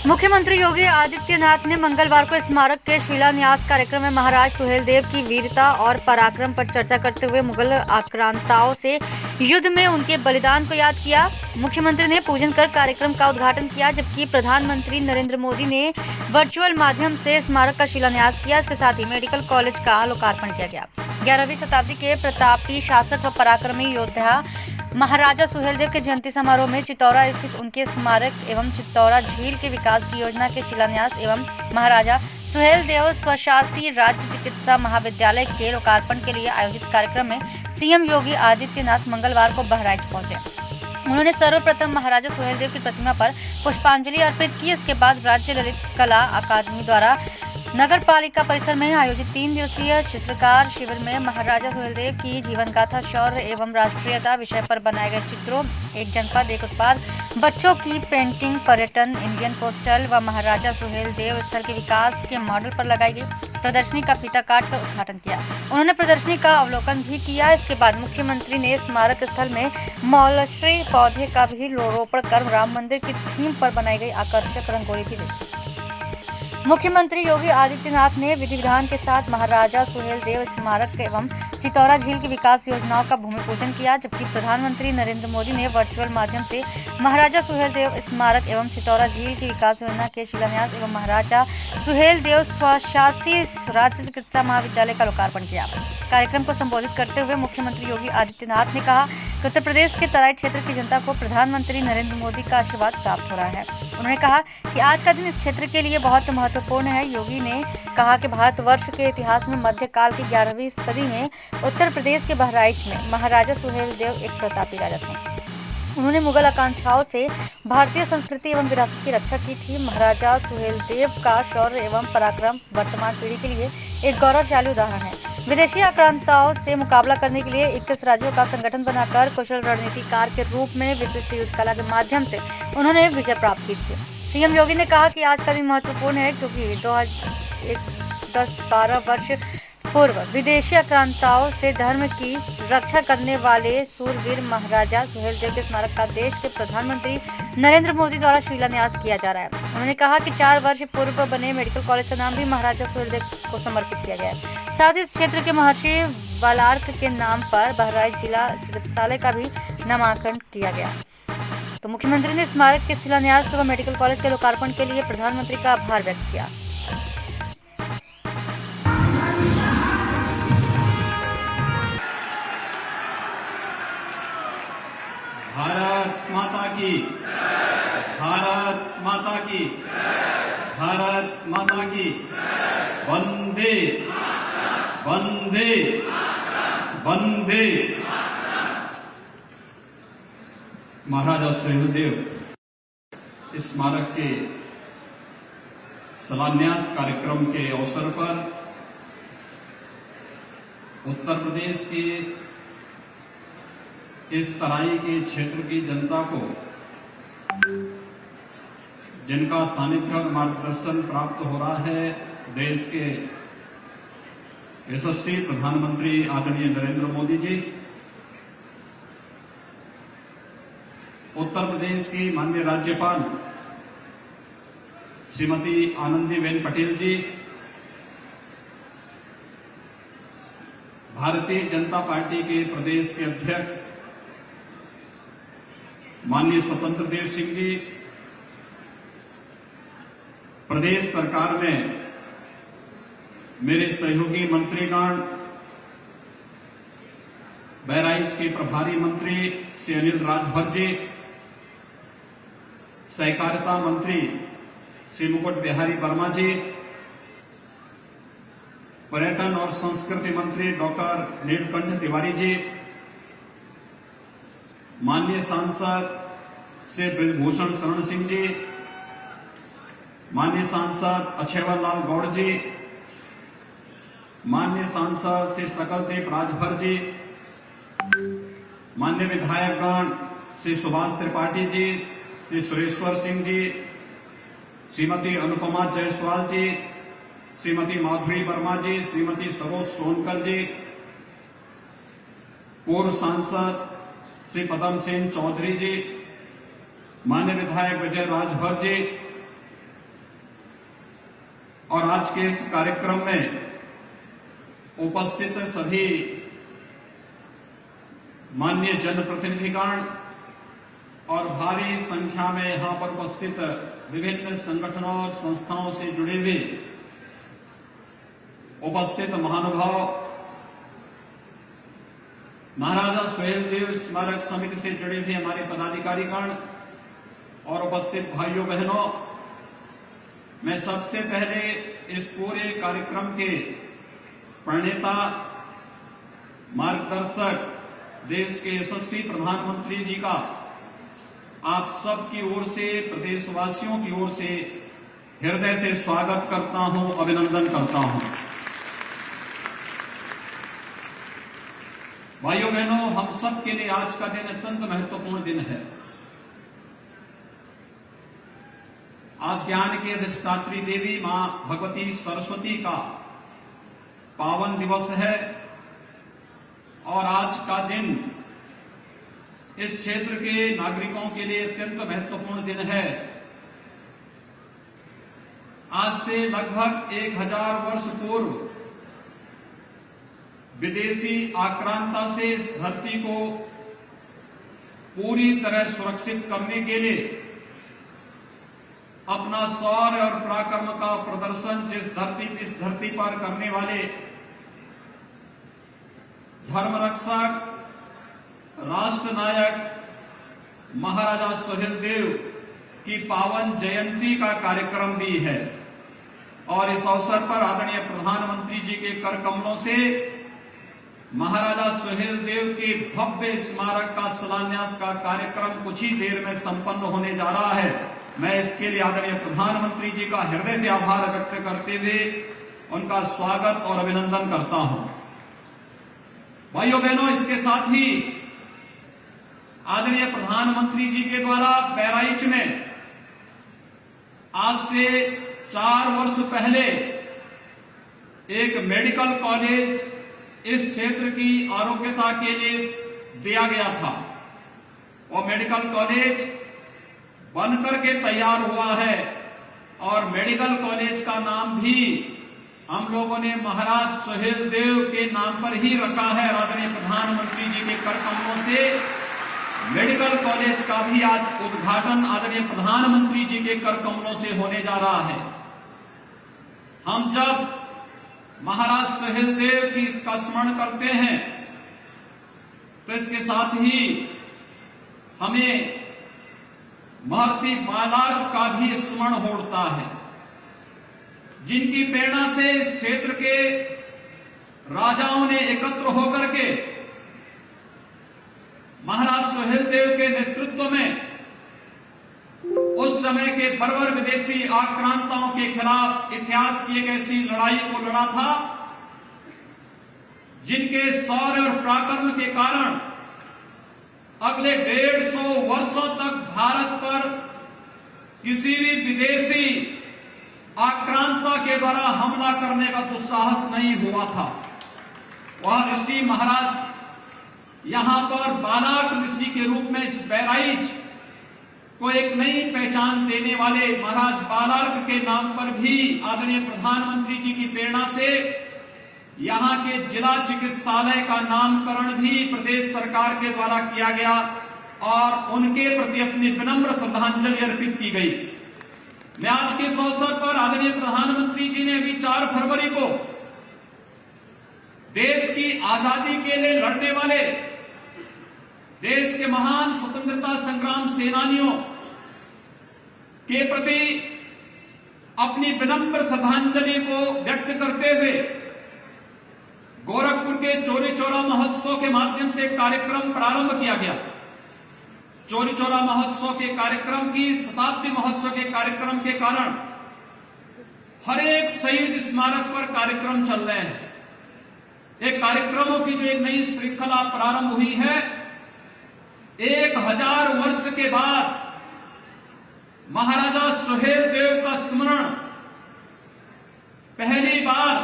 मुख्यमंत्री योगी आदित्यनाथ ने मंगलवार को स्मारक के शिलान्यास कार्यक्रम में महाराज सुहेलदेव की वीरता और पराक्रम पर चर्चा करते हुए मुगल आक्रांताओं से युद्ध में उनके बलिदान को याद किया। मुख्यमंत्री ने पूजन कर कार्यक्रम का उद्घाटन किया, जबकि प्रधानमंत्री नरेंद्र मोदी ने वर्चुअल माध्यम से स्मारक का शिलान्यास किया। इसके साथ ही मेडिकल कॉलेज का लोकार्पण किया गया। 11वीं शताब्दी के प्रतापी शासक व पराक्रमी योद्धा महाराजा सुहेलदेव के जयंती समारोह में चित्तौरा स्थित उनके स्मारक एवं चित्तौरा झील के विकास की योजना के शिलान्यास एवं महाराजा सुहेलदेव स्वशासी राज्य चिकित्सा महाविद्यालय के लोकार्पण के लिए आयोजित कार्यक्रम में सीएम योगी आदित्यनाथ मंगलवार को बहराइच पहुंचे। उन्होंने सर्वप्रथम महाराजा सुहेलदेव की प्रतिमा पर पुष्पांजलि अर्पित की। इसके बाद राज्य ललित कला अकादमी द्वारा नगर पालिका परिसर में आयोजित 3 दिवसीय चित्रकार शिविर में महाराजा सुहेलदेव की जीवन गाथा, शौर्य एवं राष्ट्रीयता विषय पर बनाए गए चित्रों, एक जनपद एक उत्पाद, बच्चों की पेंटिंग, पर्यटन, इंडियन पोस्टल व महाराजा सुहेलदेव स्थल के विकास के मॉडल पर लगाई गई प्रदर्शनी का फीता काट कर उद्घाटन किया। उन्होंने प्रदर्शनी का अवलोकन भी किया। इसके बाद मुख्यमंत्री ने स्मारक स्थल में मौलश्री पौधे का भी रोपण कर राम मंदिर की थीम पर बनाई गई आकर्षक रंगोली भी देखी। मुख्यमंत्री योगी आदित्यनाथ ने विधि विधान के साथ महाराजा सुहेलदेव स्मारक एवं चित्तौरा झील की विकास योजनाओं का भूमि पूजन किया, जबकि प्रधानमंत्री नरेंद्र मोदी ने वर्चुअल माध्यम से महाराजा सुहेलदेव स्मारक एवं चित्तौरा झील की विकास योजना के शिलान्यास एवं महाराजा सुहेलदेव स्वशासी राज्य चिकित्सा महाविद्यालय का लोकार्पण किया। कार्यक्रम को संबोधित करते हुए मुख्यमंत्री योगी आदित्यनाथ ने कहा कि उत्तर प्रदेश के तराई क्षेत्र की जनता को प्रधानमंत्री नरेंद्र मोदी का आशीर्वाद प्राप्त हो रहा है। उन्होंने कहा कि आज का दिन इस क्षेत्र के लिए बहुत महत्वपूर्ण है। योगी ने कहा कि भारतवर्ष के इतिहास में मध्यकाल की 11वीं सदी में उत्तर प्रदेश के बहराइच में महाराजा सुहेलदेव एक प्रतापी राजा थे। उन्होंने मुगल आकांक्षाओं से भारतीय संस्कृति एवं विरासत की रक्षा की थी। महाराजा सुहेलदेव का शौर्य एवं पराक्रम वर्तमान पीढ़ी के लिए एक गौरवशाली उदाहरण है। विदेशी आक्रांताओं से मुकाबला करने के लिए 21 राज्यों का संगठन बनाकर कुशल रणनीतिकार के रूप में विशिष्ट युद्ध कला के माध्यम से उन्होंने विजय प्राप्त की थी। सीएम योगी ने कहा कि आज का दिन महत्वपूर्ण है क्योंकि 10-12 वर्ष पूर्व विदेशी आक्रांताओं से धर्म की रक्षा करने वाले सूरवीर महाराजा सुहेलदेव के स्मारक का देश के प्रधानमंत्री नरेंद्र मोदी द्वारा शिलान्यास किया जा रहा है। उन्होंने कहा कि 4 वर्ष पूर्व बने मेडिकल कॉलेज का नाम भी महाराजा सुहेलदेव को समर्पित किया गया है। साथ ही इस क्षेत्र के महर्षि बालार्क के नाम पर बहराइच जिला चिकित्सालय का भी नामांकन किया गया। तो मुख्यमंत्री ने स्मारक के शिलान्यास व मेडिकल कॉलेज के लोकार्पण के लिए प्रधानमंत्री का आभार व्यक्त किया। भारत माता की, भारत माता की, भारत माता की, वंदे वंदे वंदे। महाराजा सुहेलदेव स्मारक के शिलान्यास कार्यक्रम के अवसर पर उत्तर प्रदेश के इस तराई के क्षेत्र की जनता को जिनका सानिध्य और मार्गदर्शन प्राप्त हो रहा है, देश के यशस्वी प्रधानमंत्री आदरणीय नरेंद्र मोदी जी, उत्तर प्रदेश की माननीय राज्यपाल श्रीमती आनंदीबेन पटेल जी, भारतीय जनता पार्टी के प्रदेश के अध्यक्ष माननीय स्वतंत्र देव सिंह जी, प्रदेश सरकार में मेरे सहयोगी मंत्रीगण, बहराइच के प्रभारी मंत्री श्री अनिल राजभर जी, सहकारिता मंत्री श्री मुकुट बिहारी वर्मा जी, पर्यटन और संस्कृति मंत्री डॉक्टर नीलकंठ तिवारी जी, माननीय सांसद श्री ब्रिजभूषण शरण सिंह जी, माननीय सांसद अक्षयवर लाल गौड़ जी, माननीय सांसद श्री सकलदीप राजभर जी, माननीय विधायकगण श्री सुभाष त्रिपाठी जी, श्री सुरेश्वर सिंह जी, श्रीमती अनुपमा जायसवाल जी, श्रीमती माधुरी वर्मा जी, श्रीमती सरोज सोनकर जी, पूर्व सांसद श्री पदम सिंह चौधरी जी, माननीय विधायक विजय राजभर जी, और आज के इस कार्यक्रम में उपस्थित सभी माननीय जनप्रतिनिधिगण और भारी संख्या में यहां पर उपस्थित विभिन्न संगठनों और संस्थाओं से जुड़े हुए उपस्थित महानुभाव, महाराजा सुहेलदेव स्मारक समिति से जुड़े हुए हमारे पदाधिकारीगण और उपस्थित भाइयों बहनों, मैं सबसे पहले इस पूरे कार्यक्रम के प्रणेता, मार्गदर्शक, देश के यशस्वी प्रधानमंत्री जी का आप सबकी ओर से, प्रदेशवासियों की ओर से हृदय से स्वागत करता हूं, अभिनंदन करता हूं। भाइयों बहनों, हम सब के लिए आज का दिन अत्यंत महत्वपूर्ण दिन है। आज ज्ञान की अधिष्ठात्री देवी मां भगवती सरस्वती का पावन दिवस है और आज का दिन इस क्षेत्र के नागरिकों के लिए अत्यंत महत्वपूर्ण दिन है। आज से लगभग 1000 वर्ष पूर्व विदेशी आक्रांता से इस धरती को पूरी तरह सुरक्षित करने के लिए अपना शौर्य और पराक्रम का प्रदर्शन इस धरती पर करने वाले धर्मरक्षक, राष्ट्र नायक महाराजा सुहेलदेव की पावन जयंती का कार्यक्रम भी है और इस अवसर पर आदरणीय प्रधानमंत्री जी के कर कमलों से महाराजा सुहेलदेव के भव्य स्मारक का शिलान्यास का कार्यक्रम कुछ ही देर में संपन्न होने जा रहा है। मैं इसके लिए आदरणीय प्रधानमंत्री जी का हृदय से आभार व्यक्त करते हुए उनका स्वागत और अभिनंदन करता हूं। भाइयों बहनों, इसके साथ ही आदरणीय प्रधानमंत्री जी के द्वारा बहराइच में आज से 4 वर्ष पहले एक मेडिकल कॉलेज इस क्षेत्र की आरोग्यता के लिए दिया गया था। वो मेडिकल कॉलेज बनकर के तैयार हुआ है और मेडिकल कॉलेज का नाम भी हम लोगों ने महाराज सुहेलदेव के नाम पर ही रखा है। आदरणीय प्रधानमंत्री जी के कर कमलों से मेडिकल कॉलेज का भी आज उद्घाटन आदरणीय प्रधानमंत्री जी के कर कमलों से होने जा रहा है। हम जब महाराज सुहेलदेव की इसका स्मरण करते हैं तो इसके साथ ही हमें महर्षि बालार्क का भी स्मरण होता है, जिनकी प्रेरणा से इस क्षेत्र के राजाओं ने एकत्र होकर के महाराज सुहेलदेव के नेतृत्व में उस समय के बर्बर विदेशी आक्रांताओं के खिलाफ इतिहास की एक ऐसी लड़ाई को लड़ा था जिनके शौर्य और पराक्रम के कारण अगले 150 वर्षों तक भारत पर किसी भी विदेशी आक्रांता के द्वारा हमला करने का दुस्साहस नहीं हुआ था। वह ऋषि महाराज यहां पर बालार्क ऋषि के रूप में इस बहराइच को एक नई पहचान देने वाले महाराज बालार्क के नाम पर भी आदरणीय प्रधानमंत्री जी की प्रेरणा से यहां के जिला चिकित्सालय का नामकरण भी प्रदेश सरकार के द्वारा किया गया और उनके प्रति अपनी विनम्र श्रद्धांजलि अर्पित की गई। मैं आज के इस अवसर पर आदरणीय प्रधानमंत्री जी ने अभी 4 फरवरी को देश की आजादी के लिए लड़ने वाले देश के महान स्वतंत्रता संग्राम सेनानियों के प्रति अपनी विनम्र श्रद्धांजलि को व्यक्त करते हुए गोरखपुर के चौरी चौरा महोत्सव के माध्यम से एक कार्यक्रम प्रारंभ किया गया। चौरी चौरा महोत्सव के कार्यक्रम की शताब्दी महोत्सव के कार्यक्रम के कारण हर एक शहीद स्मारक पर कार्यक्रम चल रहे हैं। एक कार्यक्रमों की जो एक नई श्रृंखला प्रारंभ हुई है, 1000 वर्ष के बाद महाराजा सुहेलदेव का स्मरण पहली बार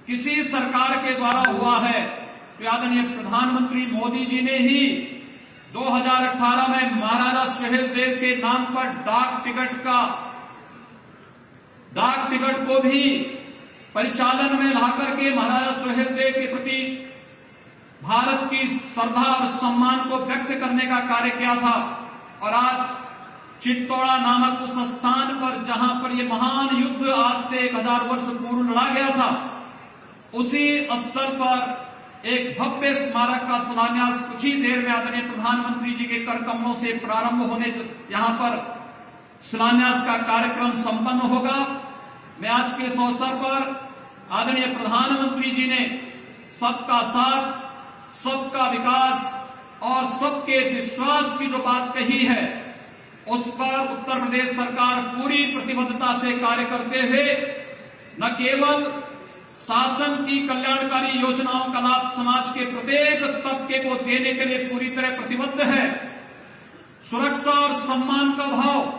किसी सरकार के द्वारा हुआ है। तो आदरणीय प्रधानमंत्री मोदी जी ने ही 2018 में महाराजा सुहेलदेव के नाम पर डाक टिकट का डाक टिकट को भी परिचालन में लाकर के महाराजा सुहेलदेव के प्रति भारत की श्रद्धा और सम्मान को व्यक्त करने का कार्य किया था। और आज चित्तौड़ा नामक उस स्थान पर जहां पर ये महान युद्ध आज से 1000 वर्ष पूर्व लड़ा गया था, उसी स्थल पर एक भव्य स्मारक का शिलान्यास कुछ ही देर में आदरणीय प्रधानमंत्री जी के कर कमलों से प्रारंभ होने, यहां पर शिलान्यास का कार्यक्रम संपन्न होगा। मैं आज के इस अवसर पर आदरणीय प्रधानमंत्री जी ने सबका साथ, सबका विकास और सबके विश्वास की जो बात कही है, उस पर उत्तर प्रदेश सरकार पूरी प्रतिबद्धता से कार्य करते हुए न केवल शासन की कल्याणकारी योजनाओं का लाभ समाज के प्रत्येक तबके को देने के लिए पूरी तरह प्रतिबद्ध है, सुरक्षा और सम्मान का भाव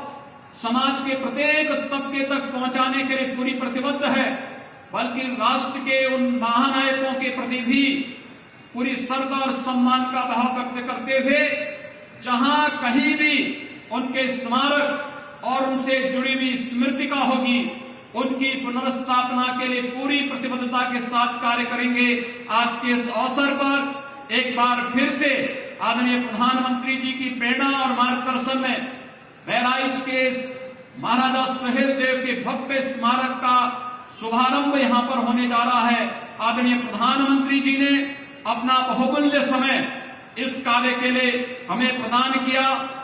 समाज के प्रत्येक तबके तक पहुंचाने के लिए पूरी प्रतिबद्ध है, बल्कि राष्ट्र के उन महानायकों के प्रति भी पूरी श्रद्धा और सम्मान का भाव व्यक्त करते हुए जहां कहीं भी उनके स्मारक और उनसे जुड़ी हुई स्मृतिका होगी, उनकी पुनर्स्थापना के लिए पूरी प्रतिबद्धता के साथ कार्य करेंगे। आज के इस अवसर पर एक बार फिर से आदरणीय प्रधानमंत्री जी की प्रेरणा और मार्गदर्शन में बहराइच के महाराजा सुहेलदेव के भव्य स्मारक का शुभारंभ यहां पर होने जा रहा है। आदरणीय प्रधानमंत्री जी ने अपना बहुमूल्य समय इस कार्य के लिए हमें प्रदान किया।